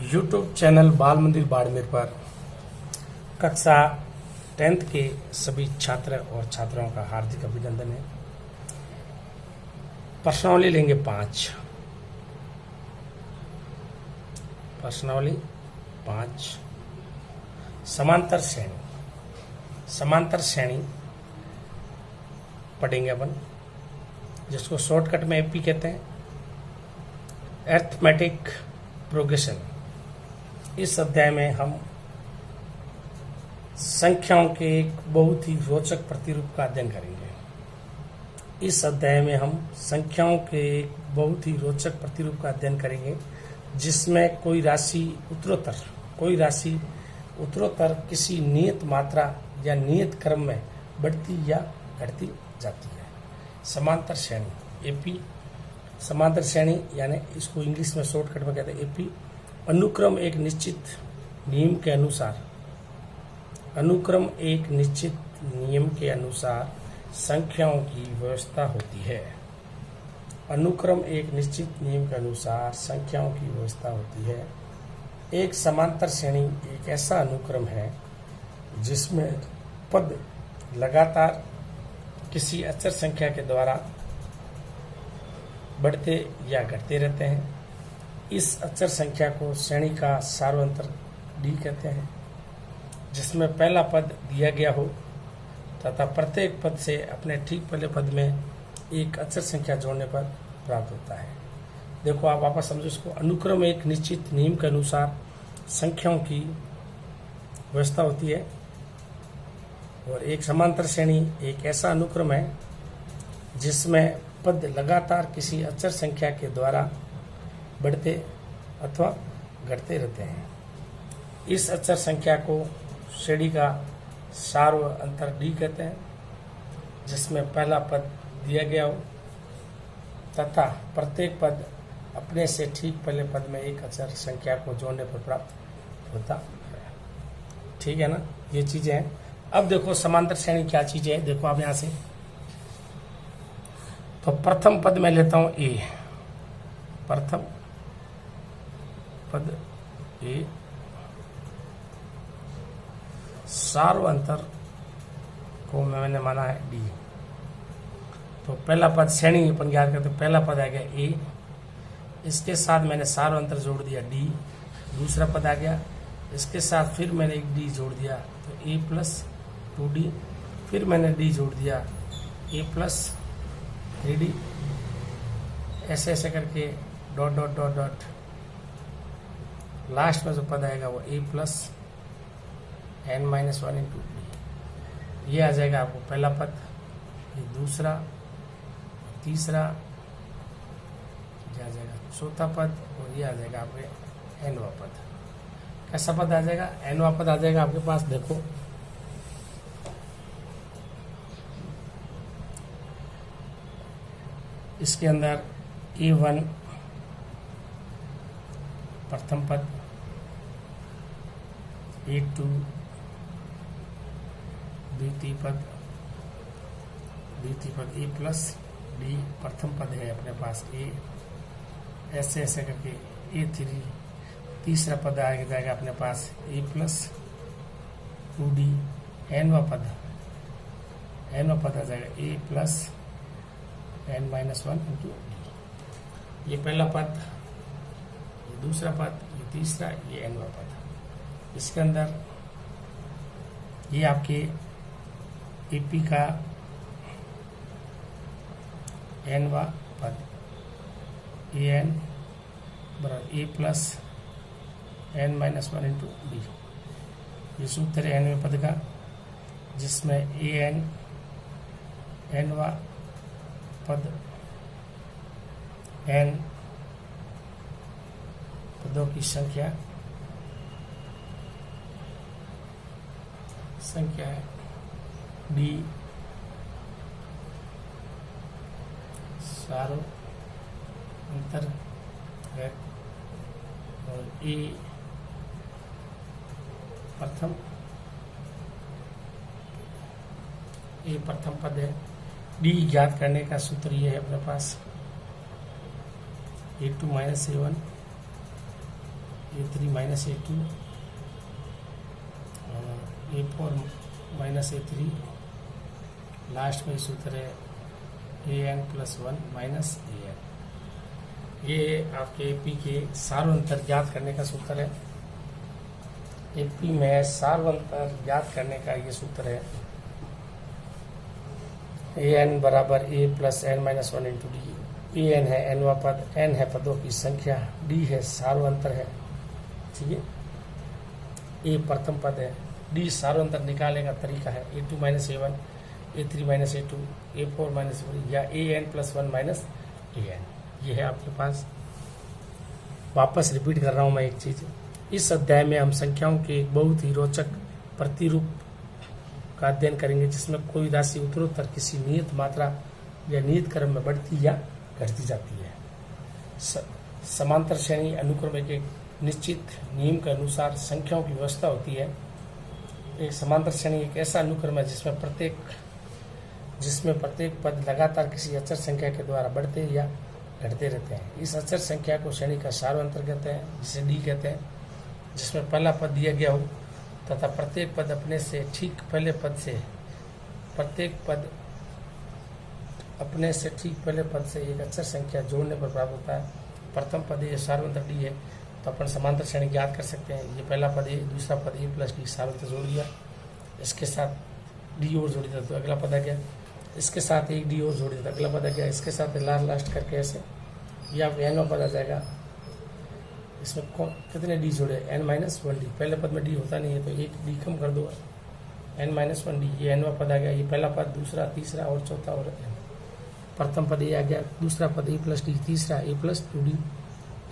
YouTube channel बाल मंदिर बाड़मेर पर कक्षा 10th के सभी छात्र और छात्राओं का हार्दिक अभिनंदन है। प्रश्नावली लेंगे 5। प्रश्नावली 5। समांतर श्रेणी पढ़ेंगे अपन, जिसको शॉर्टकट में एपी कहते हैं। Arithmetic progression. इस अध्याय में हम संख्याओं के एक बहुत ही रोचक प्रतिरूप का अध्ययन करेंगे। इस अध्याय में हम संख्याओं के एक बहुत ही रोचक प्रतिरूप का अध्ययन करेंगे, जिसमें कोई राशि उत्तरोत्तर किसी नियत मात्रा या नियत क्रम में बढ़ती या घटती जाती है। समांतर श्रेणी एपी। समांतर श्रेणी यानी इसको इंग्लिश में शॉर्टकट में कहते हैं एपी। अनुक्रम एक निश्चित नियम के अनुसार संख्याओं की व्यवस्था होती है। अनुक्रम एक निश्चित नियम के अनुसार संख्याओं की व्यवस्था होती है। एक समांतर श्रेणी एक ऐसा अनुक्रम है जिसमें पद लगातार किसी अचर संख्या के द्वारा बढ़ते या घटते रहते हैं। इस अचर संख्या को श्रेणी का सार्वंतर डी कहते हैं, जिसमें पहला पद दिया गया हो तथा प्रत्येक पद से अपने ठीक पहले पद में एक अचर संख्या जोड़ने पर प्राप्त होता है। देखो, आप वापस समझो इसको। अनुक्रम एक निश्चित नियम के अनुसार संख्याओं की व्यवस्था होती है, और एक समांतर श्रेणी एक ऐसा अनुक्रम है जिसमें पद लगातार किसी अचर संख्या के द्वारा बढ़ते अथवा घटते रहते हैं। इस अचर संख्या को श्रेणी का सार्वंतर डी कहते हैं, जिसमें पहला पद दिया गया हो तथा प्रत्येक पद अपने से ठीक पहले पद में एक अचर संख्या को जोड़ने पर प्राप्त होता है। ठीक है ना, ये चीजें हैं। अब देखो समांतर श्रेणी क्या चीज है। देखो आप यहां से, तो प्रथम पद में लेता हूं ए। प्रथम पद ए। सार्वंतर को मैंने माना है डी। तो पहला पद श्रेणी अपन ज्ञात करते, पहला पद आ गया ए, इसके साथ मैंने सार्वंतर जोड़ दिया डी। दूसरा पद आ गया, इसके साथ फिर मैंने एक डी जोड़ दिया, तो ए प्लस 2d। फिर मैंने डी जोड़ दिया, ए प्लस 3d। ऐसे ऐसे करके dot dot dot dot, last में जो पद आएगा वो ए प्लस n-1 इंटू डी। ये आ जाएगा आपको पहला पद, ये दूसरा, तीसरा, ये आ जाएगा चौथा पद, और ये आ जाएगा आपके nवां पद। कैसा पद आ जाएगा? nवां पद आ जाएगा आपके पास। देखो, इसके अंदर A1 प्रथम पद, A2 द्वितीय पद, A प्लस डी प्रथम पद है अपने पास A। ऐसे ऐसे करके A3 तीसरा पद आ जाएगा अपने पास A प्लस 2d। nवां पद आ जाएगा A plus n-1 into D. ये पहला पद, ये दूसरा पद, ये तीसरा, ये nवां पद। इसके अंदर ये आपके एपी का nवां पद, an बराबर a plus n-1 into D. ये सूत्र है nवें पद का, जिसमें an nवां पद n पदों की संख्या है, d सार्वंतर है, और a प्रथम पद है। डी ज्ञात करने का सूत्र ये है अपने पास, A2 minus A1 A3 minus A2 A4 minus A3, last में सूत्र है AN प्लस 1 माइनस AN। ये आपके AP के सार्वंतर ज्ञात करने का सूत्र है। AP में सार्वंतर ज्ञात करने का ये सूत्र है AN बराबर A plus N minus 1 into D. AN है nवा पद, N है पदों की संख्या, D है सार्वंतर है, ठीक है। A प्रथम पद है, D सार्वंतर निकालने का तरीका है A2 minus A1, A3 minus A2, A4 minus A3 या AN प्लस 1 माइनस AN। ये है आपके पास। वापस रिपीट कर रहा हूँ मैं एक चीज़, इस अध्याय में हम संख्याओं के एक बहुत ही रोचक प्रतिरूप का अध्ययन करेंगे जिसमें कोई राशि उत्तरोत्तर किसी नियत मात्रा या नियत क्रम में बढ़ती या घटती जाती है। समांतर श्रेणी अनुक्रम एक निश्चित नियम के अनुसार संख्याओं की व्यवस्था होती है। एक समांतर श्रेणी एक ऐसा अनुक्रम है जिसमें प्रत्येक पद लगातार किसी अचर संख्या के द्वारा बढ़ते या घटते रहते हैं। इस अचर संख्या को श्रेणी का सार्वंतर कहते हैं, जिसे डी कहते हैं, जिसमें पहला पद दिया गया हो तथा प्रत्येक पद अपने से ठीक पहले पद से एक अचर संख्या जोड़ने पर प्राप्त होता है। प्रथम पद ये सार्वंतर डी है, तो अपन समांतर श्रेणी ज्ञात कर सकते हैं। ये पहला पद ए, दूसरा पद ए प्लस डी सार्वंतर जोड़ दिया, इसके साथ डी और जोड़ दिया तो अगला पद आ गया, इसके साथ एक डी और जोड़ दिया तो अगला पद आ गया, इसके साथ लास्ट करके ऐसे ये आप एन पद आ जाएगा। इसमें कितने डी जोड़े, n माइनस 1 डी। पहले पद में डी होता नहीं है तो एक डी कम कर दो, n माइनस 1 डी। ये nवा पद आ गया, ये पहला पद, दूसरा, तीसरा और चौथा और n। प्रथम पद ए आ गया, दूसरा पद ए प्लस डी, तीसरा ए प्लस 2 डी,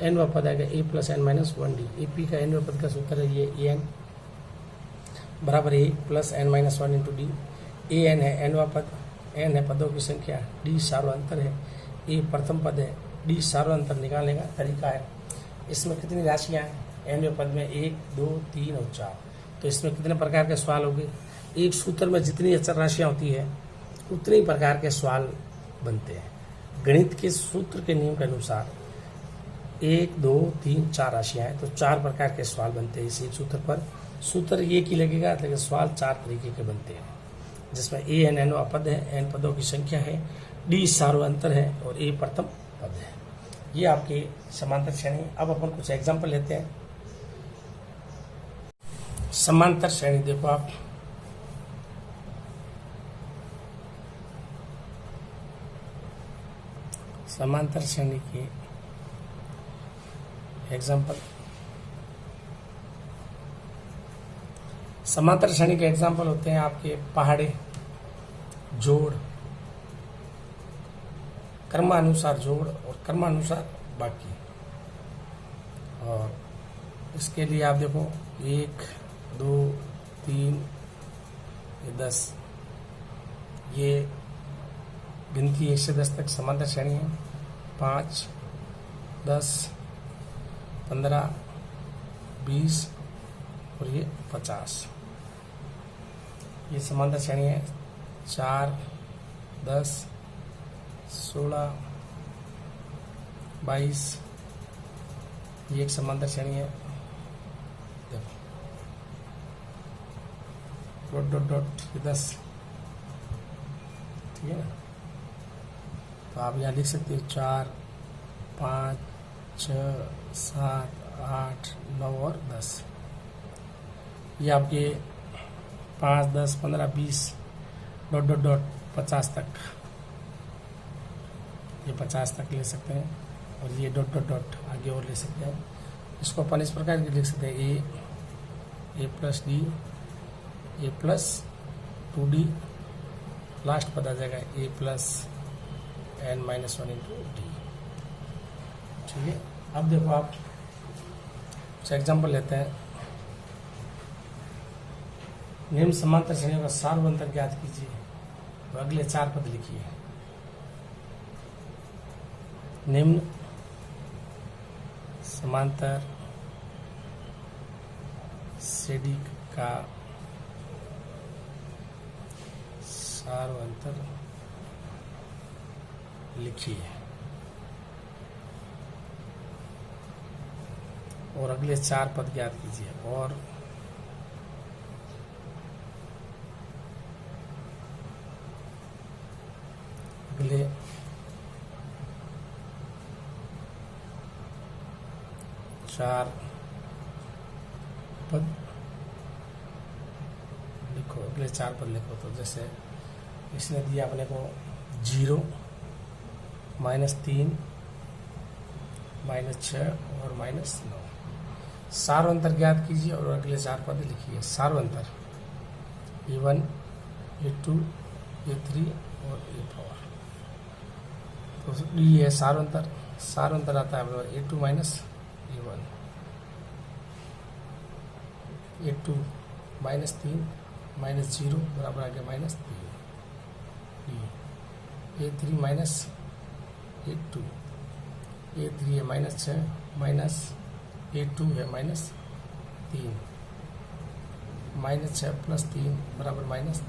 nवा पद आ गया A plus n minus 1 D. AP का nवा पद का सूत्र है ये AN बराबर A plus n minus 1 into D. AN है nवा पद, n है पदों की संख्या, D सार्वंतर है, A प्रथम पद है, D सार्वंतर निकालने का तरीका है। इसमें कितनी राशियां हैं, nवें पद में 1, 2, 3 और 4। तो इसमें कितने प्रकार के सवाल होंगे। एक सूत्र में जितनी अचर राशियां होती है उतने ही प्रकार के सवाल बनते हैं। गणित के सूत्र के नियम के अनुसार 1, 2, 3, 4 राशियां हैं तो 4 प्रकार के सवाल बनते हैं। इसी सूत्र पर सूत्र एक ही लगेगा लेकिन सवाल 4 तरीके के बनते हैं, जिसमें AN nवा पद है, N पदों की संख्या है, D सार्वंतर है और A प्रथम पद है। ये आपकी समांतर श्रेणी। अब अपन कुछ एग्जांपल लेते हैं। समांतर श्रेणी देखो आप, समांतर श्रेणी के एग्जांपल, समांतर श्रेणी के एग्जांपल होते हैं आपके पहाड़े, जोड़, क्रमानुसार जोड़ और क्रमानुसार बाकी। और इसके लिए आप देखो 1, 2, 3, 10, ये गिनती 1 से 10 तक समांतर श्रेणी है। 5, 10, 15, 20 और ये 50, ये समांतर श्रेणी है। 4, 10, 16, 22, ये एक समांतर श्रेणी है। देखो डॉट डॉट डॉट, ये 10, ठीक है ना। तो आप यहाँ लिख सकते हो 4, 5, 6, 7, 8, 9 और 10। ये आपके 5, 10, 15, 20 डॉट डॉट डॉट 50 तक, ये 50 तक ले सकते हैं। और ये डॉट डॉट डॉट आगे और ले सकते हैं। इसको अपन इस प्रकार के लिख सकते हैं A plus D, A plus 2D, last पद आ जाएगा A plus n minus 1 into D. ठीक है। अब देखो आप एग्जाम्पल लेते हैं। निम्न समांतर श्रेणियों का सार्वंतर ज्ञात कीजिए। तो अगले 4 पद लिखिए। निम्न समांतर श्रेणी का सार्वंतर लिखिए। और अगले 4 पद ज्ञात कीजिए। और अगले 4 पद लिखो। अगले 4 पद लिखो। तो जैसे इसने दिया अपने को 0, -3, -6 और -9। सार्वंतर ज्ञात कीजिए और अगले 4 पद लिखिए। सार्वंतर A1, A2, A3 और A4। तो ये है सार्वंतर। सार्वंतर आता है A2 माइनस A1, A2 -3 -0 बराबर आ गया -3, A3 माइनस A2, A3 है -6 माइनस A2 है -3, -6 + 3 बराबर -3।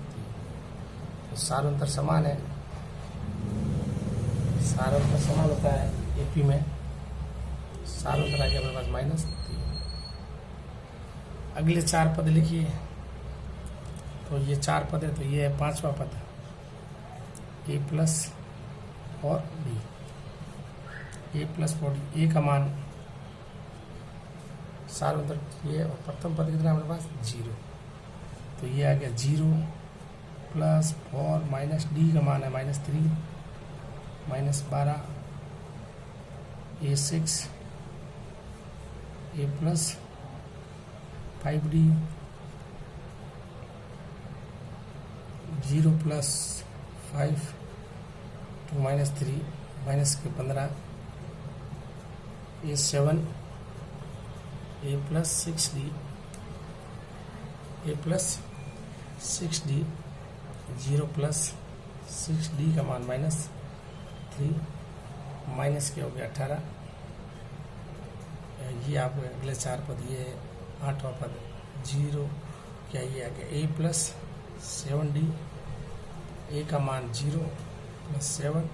तो सार्वंतर समान है। सार्वंतर समान होता है AP में। सार्वंतर आ गया मेरे पास -3। अगले 4 पद लिखिए। तो ये 4 पद है, तो ये है 5वां पद A+ और B। A+ और D, A का मान सार्वंतर ये, और प्रथम पद कितना हमारे पास 0। तो ये आ गया 0 + 4 -D का मान है -3 -12 A6 A+ 5D 0 + 5 2 -3 -15 A7 A+ 6D A+ 6D 0 + 6D का मान -3 माइनस के हो गया 18। ये आपके अगले 4 पद, ये 8वां पद 0 क्या ये आ गया A+ 7D, A का मान 0 + 7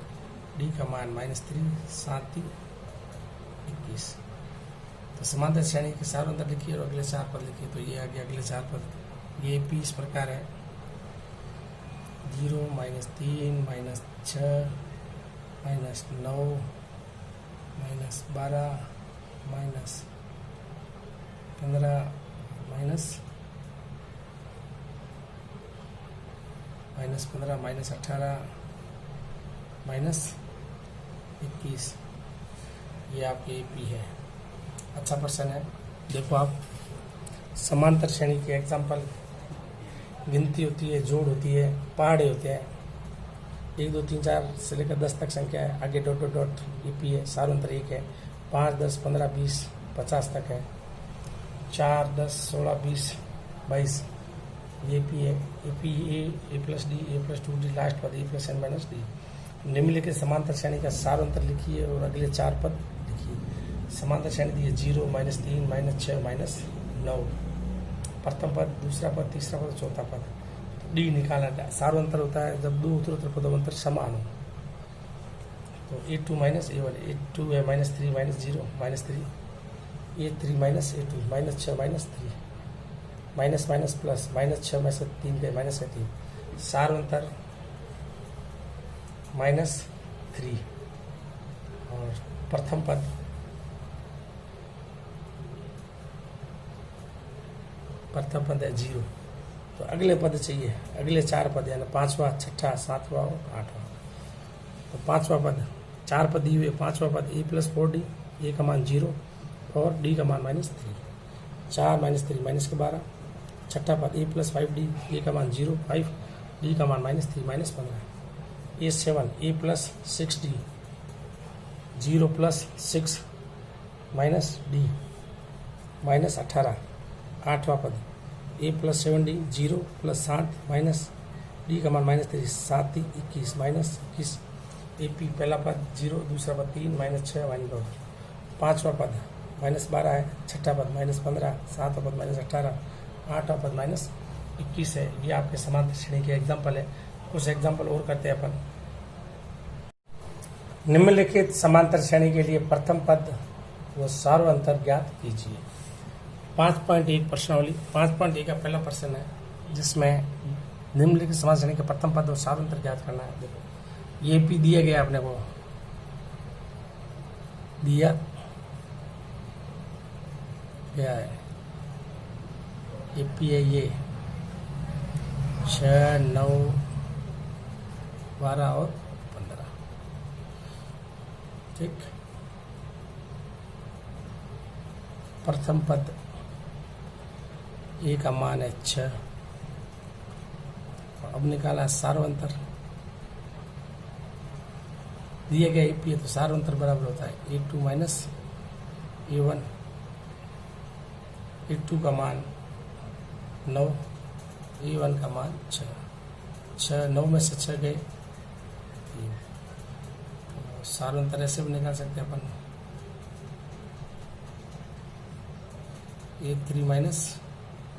D का मान -3 7 21। तो समांतर श्रेणी के सार्वंतर लिखिए और अगले 4 पद लिखिए। तो ये आ गया अगले 4 पद। ये AP इस प्रकार है 0 -3 -6 -9 -12 -15 -18 -21। ये आपके AP है। अच्छा प्रश्न है। देखो आप, समांतर श्रेणी के एग्जाम्पल गिनती होती है, जोड़ होती है, पहाड़े होते हैं। 1 2 3 4 से लेकर 10 तक संख्या है। आगे डॉट डॉट डॉट AP है। सार्वंतर 1 है। 5 10 15 20 50 तक है। 4 10 16 20 22 ये AP है। AP A+ D A+ 2D last पद A+ n - D। निम्नलिखित समांतर श्रेणी का सार्वंतर लिखिए और अगले 4 पद लिखिए। समांतर श्रेणी दी है 0 -3 -6 -9। प्रथम पद, दूसरा पद, तीसरा पद, चौथा पद। तो D निकालना है। सार्वंतर होता है जब 2 उत्तरोत्तर पदों समान हो। तो A2 - A1 A2 है -3 -0 -3 A3 - A2 -6 -3 माइनस प्लस -6 में से 3 गए -3। सार्वंतर -3 और प्रथम पद है 0। तो अगले पद चाहिए। अगले 4 पद यानी 5वां 6वां 7वां और 8वां। तो 5वां पद 4 पद दिए हुए। 5वां पद A+ 4D A का मान 0 और D का मान -3। 4 -3 -12। 6वां पद A+ 5D A का मान 0 5 D का मान -3 -15। A7 A+ 6D 0 + 6 -D -18। 8वां पद A+ 7D 0 + 7 D का मान -3 7 21 -21। AP पहला पद 0 दूसरा पद 3 -6 -2। 5वां पद -12 है। 6वां पद -15 7वां पद -18 8वां पद -21 है। ये आपके समांतर श्रेणी के एग्जाम्पल है। कुछ एग्जाम्पल और करते हैं अपन। निम्नलिखित समांतर श्रेणी के लिए प्रथम पद वो सार्वंतर ज्ञात कीजिए। 5.1 प्रश्नावली। 5.1 का पहला प्रश्न है जिसमें निम्नलिखित समास श्रेणी के प्रथम पद और सार्वंतर ज्ञात करना है। देखो ये पी दिया गया अपने को, दिया गया है एपी है ये 6, 9, 12 और 15। ठीक, प्रथम पद ए का मान है 6। अब निकाला सार्वंतर, दिया गया एपी है तो सार्वंतर बराबर होता है A2 माइनस A1। A2 का मान 9, A1 का मान 6। 9 में से 6 गए 3। तो सार्वंतर ऐसे भी निकाल सकते हैं अपन, A3 माइनस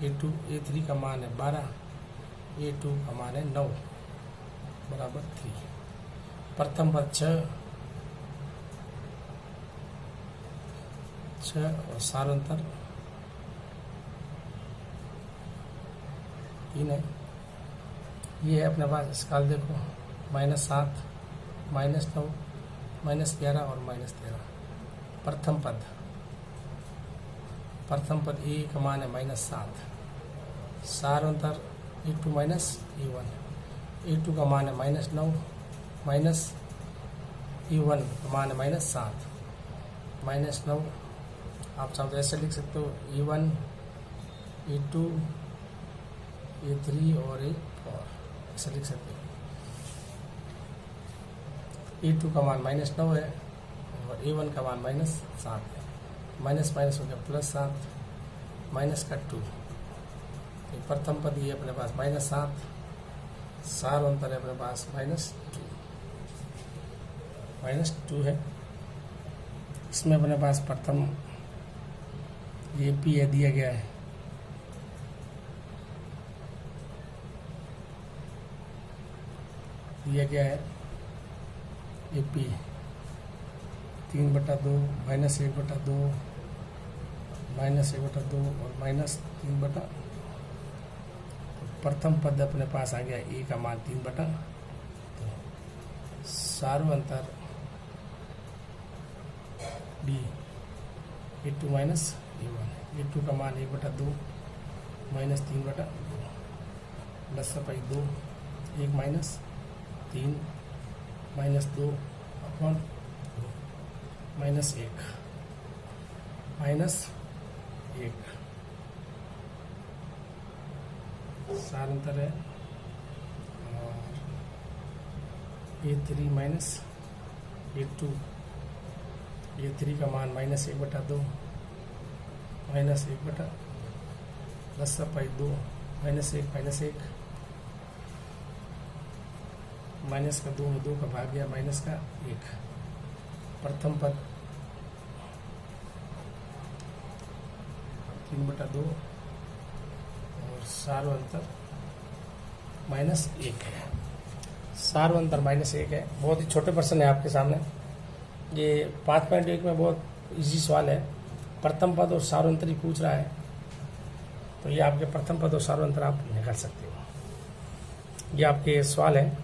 A2। A3 का मान है 12, A2 का मान है 9 बराबर 3। प्रथम पद 6 और सार्वंतर 3 है। ये है अपने पास स्काल देखो, -7, -9, -11 और -13। प्रथम पद ए का मान है -7। सार्वंतर A2 माइनस A1। A2 का मान है -9, माइनस A1 का मान है -7। -9 आप चाहो तो ऐसे लिख सकते हो, A1, A2, A3 और A4 ऐसे लिख सकते हो। A2 का मान -9 है और A1 का मान -7 है। माइनस माइनस हो गया +7, माइनस का 2। तो प्रथम पद ये अपने पास -7, सार्वंतर है अपने पास -2 है। इसमें अपने पास प्रथम ये पी है दिया गया है, ये पी 3/2, -1/2, -1/2 और -3/2। प्रथम पद अपने पास आ गया ए का मान 3/2। सार्वंतर B A2 minus A1। A2 का मान 1/2 -3/2 +2, 1 माइनस 3 -2 अपॉन -1 सार्वंतर है। और A3 माइनस A2, A3 का मान -1/2 -1/2 +2 -1 माइनस का 2 में 2 का भाग गया, माइनस का 1। प्रथम पद 3/2 और सार्वंतर -1 है। सार्वंतर -1 है। बहुत ही छोटे प्रश्न है आपके सामने। ये 5.1 में बहुत इजी सवाल है। प्रथम पद और सार्वंतर ही पूछ रहा है, तो ये आपके प्रथम पद और सार्वंतर आप निकाल सकते हो। ये आपके सवाल है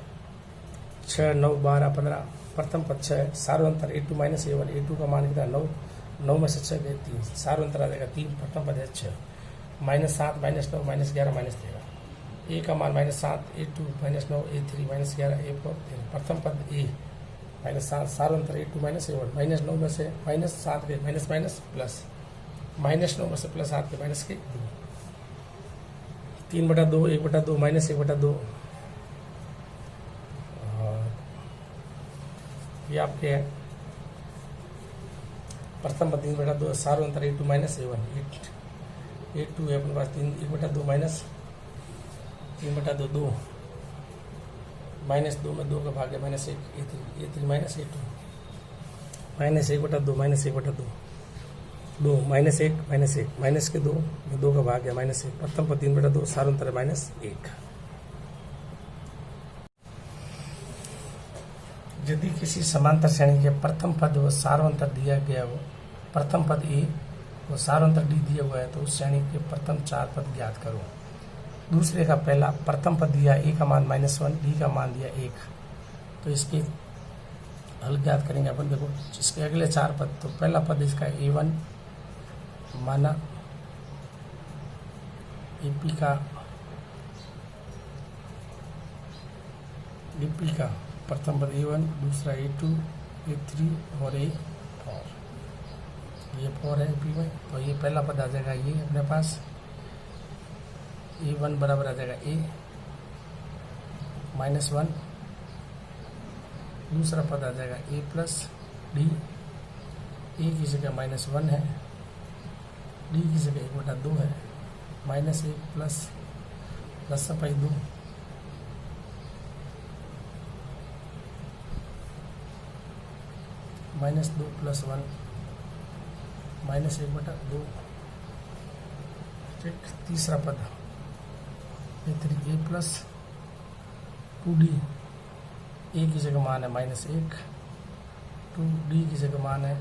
6, 9, 12, 15। प्रथम पद 6 है, सार्वंतर A2 माइनस A1। A2 का मान कितना 9, 9 में से 6 गए 3, सार्वंतर आ जाएगा 3। प्रथम पद है 6, -7, -9, -11, -13। ए का मान -7, A2 -9, A3 -11, A4 13। प्रथम पद ए -7, सार्वंतर A2 माइनस A1। -9 में से -7 गए, माइनस प्लस, -9 में से +7 के माइनस के 2, 3/2, 1/2, -1/2। ये आपके है प्रथम पद 3/2, सार्वंतर A2 माइनस A1। A2 है अपने पास 1/2 माइनस 3/2, 2 -2 में 2 का भाग है -1, A3 माइनस A2 -1/2, -1/2, 2 -1, माइनस के 2 में 2 का भाग है -1। प्रथम पद 3/2, सार्वंतर है -1। यदि किसी समांतर श्रेणी के प्रथम पद व सार्वंतर दिया गया हो प्रथम पद ए और सारांतर डी दिया हुआ है, तो उस श्रेणी के प्रथम 4 पद ज्ञात करो। दूसरे का पहला प्रथम पद दिया ए का मान -1, डी का मान दिया 1, तो इसके हल ज्ञात करेंगे अपन। देखो इसके अगले 4 पद, तो पहला पद इसका A1 माना AP का प्रथम पद A1, दूसरा A2, A3 और A4, ये 4 है AP में, तो ये पहला पद आ जाएगा ये अपने पास A1 बराबर आ जाएगा A -1, दूसरा पद आ जाएगा A प्लस डी, A की जगह -1 है, डी की जगह 1/2 है, -1 प्लस 10/2, -2 प्लस 1 -1/2। ठीक, तीसरा पद A3 A प्लस 2D, ए की जगह मान है -1, 2D की जगह मान है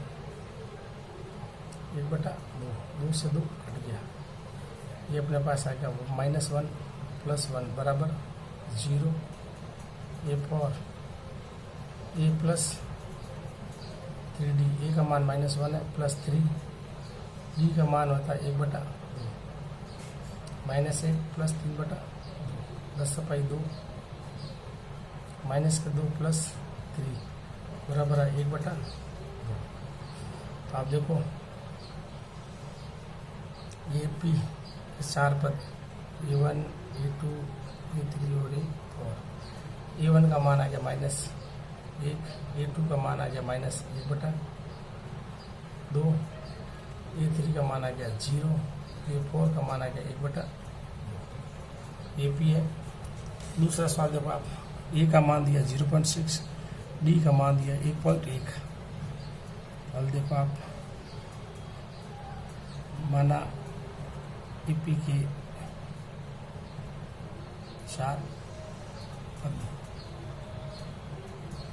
1/2, 2 से 2 कट गया, ये अपने पास आ गया -1 प्लस 1 बराबर 0। A4 A प्लस 3D, ए का मान -1 है प्लस 3, डी का मान होता है 1/2, -1 प्लस 3/2, 10/2, -2 प्लस 3 बराबर है 1/2। तो आप देखो ये पी 4 पद A1, A2, A3 और A4। A1 का मान आ गया -1, A2 का मान आ गया -1/2, A3 का मान आ गया 0, A4 का मान आ गया 1/2। AP है। दूसरा सवाल देखो आप, ए का मान दिया 0.6, डी का मान दिया 1.1। हल देखो आप, माना AP के 4 पद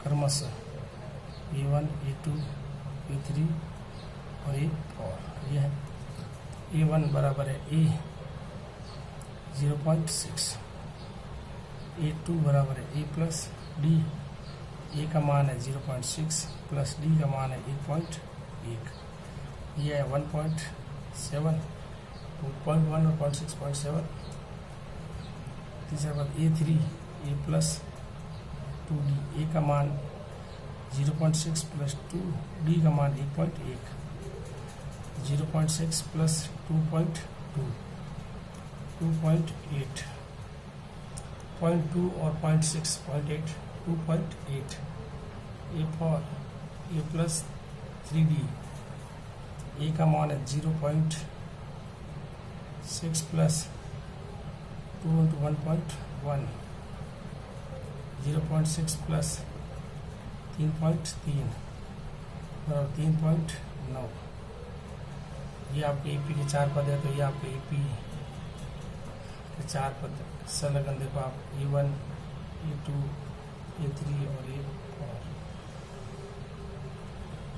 क्रमशः A1, A2, A3 और A4। यह है A1 बराबर है A 0.6, A2 बराबर है A प्लस डी, ए का मान है 0.6 प्लस डी का मान है 1.1, यह है 1.7, 2.1 और 0.6.7। तीसरा बात A3 A प्लस 2D, ए का मान 0.6 प्लस 2, डी का मान 1.1, 0.6 प्लस 2.2, 2.8, 0.2 और 0.6, 0.8, 2.8। A4 A प्लस 3D, ए का मान है 0.6 प्लस 2 into 1.1, 0.6 प्लस 3.3 और 3.9। ये आपके AP के 4 पद है, तो ये आपके AP के 4 पद संलग्न देखो आप A1, A2, A3 और A4।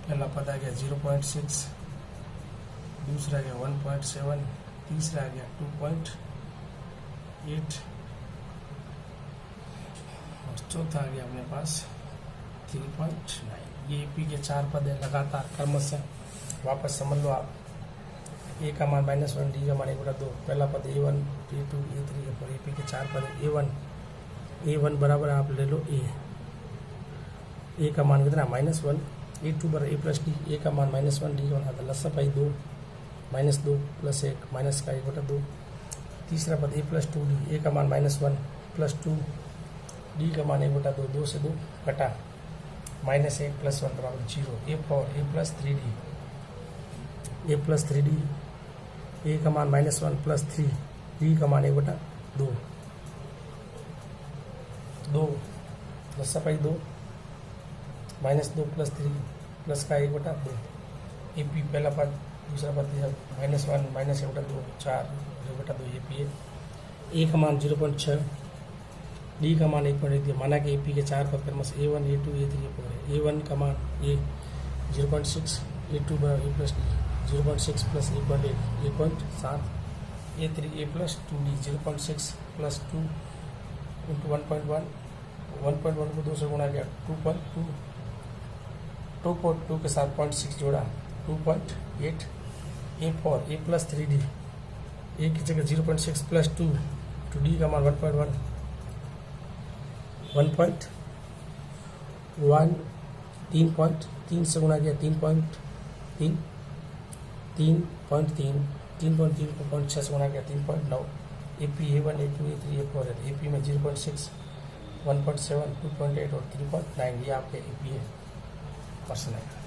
पहला पद आ गया 0.6, दूसरा आ गया 1.7, तीसरा आ गया 2.8 और चौथा आ गया अपने पास 3.9। ये AP के 4 पद है लगातार क्रमशः। वापस समझ लो आप, ए का मान -1, डी का मान 1/2, पहला पद A1, A2, A3 और AP के 4 पद है। A1 बराबर आप ले लो ए का मान कितना -1, A2 बराबर A प्लस डी, ए का मान -1, डी का मान +2, -2 प्लस 1 माइनस का 1/2। तीसरा पद A प्लस 2D, ए का मान -1 प्लस 2, डी का मान 1/2, 2 से 2 कटा, -1 प्लस 1 बराबर 0। A4 A plus 3D, A plus 3D, ए का मान -1 प्लस 3, डी का मान 1/2, 2 +2, -2 प्लस 3 प्लस का 1/2। AP पहला पद, दूसरा पद -1 -1/2, 4 1/2 AP है। ए का मान 0.6, डी का मान 1.1 दिया। माना कि AP के 4 पद क्रमशः A1, A2, A3, A4 है। A1 का मान A 0.6, A2 बराबर A plus D 0.6 plus 8.8 1.7 A3 A plus 2D 0.6 plus 2 into 1.1 1.1 को 2 से गुणा किया 2.2 2.2 के साथ 0.6 जोड़ा 2.8 A4 A plus 3D A की जगह 0.6 प्लस 2 टू डी का मान 1.1 3 से गुणा किया 3.3 3.3 को 0.6 से गुणा किया 3.9 AP A1 A2 A3 A4 है AP में 0.6 1.7 2.8 और 3.9 ये आपके AP है क्वेश्चन है।